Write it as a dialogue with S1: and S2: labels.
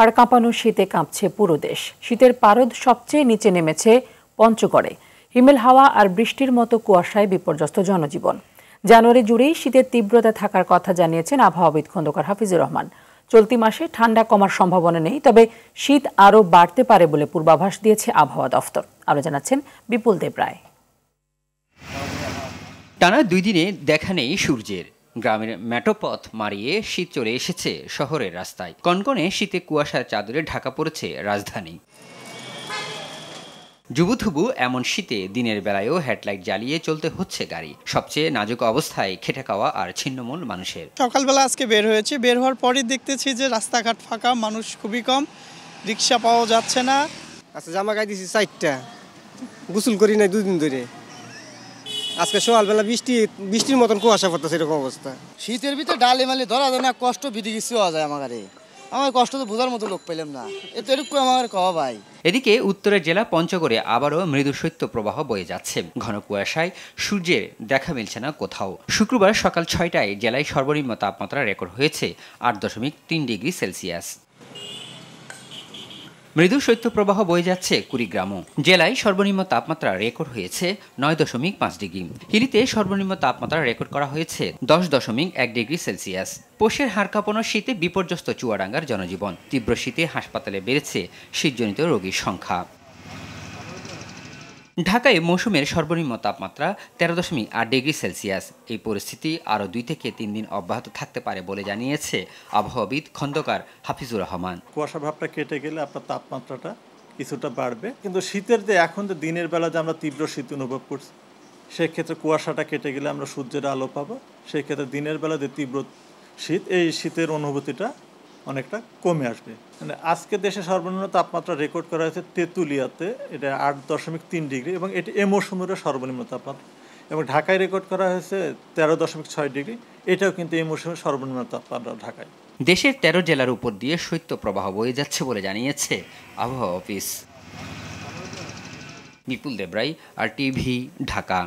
S1: আর কাঁপানো শীতে কাঁপছে পুরো দেশ। শীতের পারদ সবচেয়ে নিচে নেমেছে পঞ্চগড়ে। হিমেল হাওয়া আর বৃষ্টির মতো কুয়াশায় বিপর্যস্ত জনজীবন। জানুয়ারি জুড়েই শীতের তীব্রতা থাকার কথা জানিয়েছেন আবহাওয়াবিদ খন্দকার হাফিজুর রহমান। চলতি মাসে ঠান্ডা কমার সম্ভাবনা নেই, তবে শীত আরও বাড়তে পারে বলে পূর্বাভাস দিয়েছে আবহাওয়া দফতর। আরও জানাচ্ছেন বিপুল দেব রায়।
S2: টানা 2 দিনে দেখা নেই সূর্যের। গ্রামের মেঠোপথ মারিয়ে শীত চলে এসেছে শহরের রাস্তায়। কনকনে শীতে কুয়াশার চাদরে ঢাকা পড়েছে রাজধানী। জুবুথুবু এমন শীতে দিনের বেলায়ও হেডলাইট জ্বালিয়ে চলতে হচ্ছে গাড়ি। সবচেয়ে নাজুক অবস্থায় খেটে খাওয়া আর ছিন্নমূল মানুষের।
S3: সকালবেলা আজকে বের হয়েছে, বের হওয়ার পরই দেখতেছি যে রাস্তাঘাট ফাঁকা, মানুষ খুবই কম, রিক্সা পাওয়া যাচ্ছে না।
S4: আচ্ছা, জামা গায়ে দিয়েছি 4টা, গোসল করি নাই 2 দিন ধরে। আজকে সকালবেলা বৃষ্টির মতন কুয়াশা পড়তেছে, এরকম অবস্থা।
S5: শীতের ভিতরে ডালে মালে ধরা যায় না, কষ্ট বিধি কিছু হওয়া যায়। আমার কষ্ট তো বোঝার মতো লোক পেলাম না, এত এরকম আমার কওয়া ভাই।
S2: এদিকে উত্তরের জেলা পঞ্চগড়ে আবারও মৃদু শৈত্য প্রবাহ বয়ে যাচ্ছে। ঘন কুয়াশায় সূর্যের দেখা মিলছে না কোথাও। শুক্রবার সকাল 6টায় জেলায় সর্বনিম্ন তাপমাত্রা রেকর্ড হয়েছে 8.3 ডিগ্রি সেলসিয়াস। মৃদু শৈত্যপ্রবাহ বয়ে যাচ্ছে কুড়িগ্রামও। জেলায় সর্বনিম্ন তাপমাত্রা রেকর্ড হয়েছে 9.5 ডিগ্রি। হিলিতে সর্বনিম্ন তাপমাত্রা রেকর্ড করা হয়েছে 10.1 ডিগ্রি সেলসিয়াস। পোষের হাড় কাঁপানো শীতে বিপর্যস্ত চুয়াডাঙ্গার জনজীবন। তীব্র শীতে হাসপাতালে বেড়েছে শীতজনিত রোগীর সংখ্যা। ঢাকায় মৌসুমের সর্বনিম্ন তাপমাত্রা 13.8 ডিগ্রি সেলসিয়াস। এই পরিস্থিতি আরও 2 থেকে 3 দিন অব্যাহত থাকতে পারে বলে জানিয়েছে আবহাওয়াবিদ খন্দকার হাফিজুর রহমান।
S6: কুয়াশা ভাবটা কেটে গেলে আপনার তাপমাত্রাটা কিছুটা বাড়বে, কিন্তু শীতের যে এখন যে দিনের বেলা যে আমরা তীব্র শীত অনুভব করছি, সেক্ষেত্রে কুয়াশাটা কেটে গেলে আমরা সূর্যের আলো পাবো। সেক্ষেত্রে দিনের বেলা যে তীব্র শীত, এই শীতের অনুভূতিটা অনেকটা কমে আসবে। মানে আজকে দেশে সর্বনিম্ন তাপমাত্রা রেকর্ড করা হয়েছে তেঁতুলিয়াতে, এটা 8.3 ডিগ্রি, এবং এটি এ মৌসুমের সর্বনিম্ন তাপমাত্রা। এবং ঢাকায় রেকর্ড করা হয়েছে 13.6 ডিগ্রি, এটাও কিন্তু এই মৌসুমের সর্বনিম্ন তাপমাত্রা ঢাকায়।
S2: দেশের 13 জেলার উপর দিয়ে শৈত্য প্রবাহ বয়ে যাচ্ছে বলে জানিয়েছে আবহাওয়া অফিস। বিপুল দেব রায়, RTV, ঢাকা।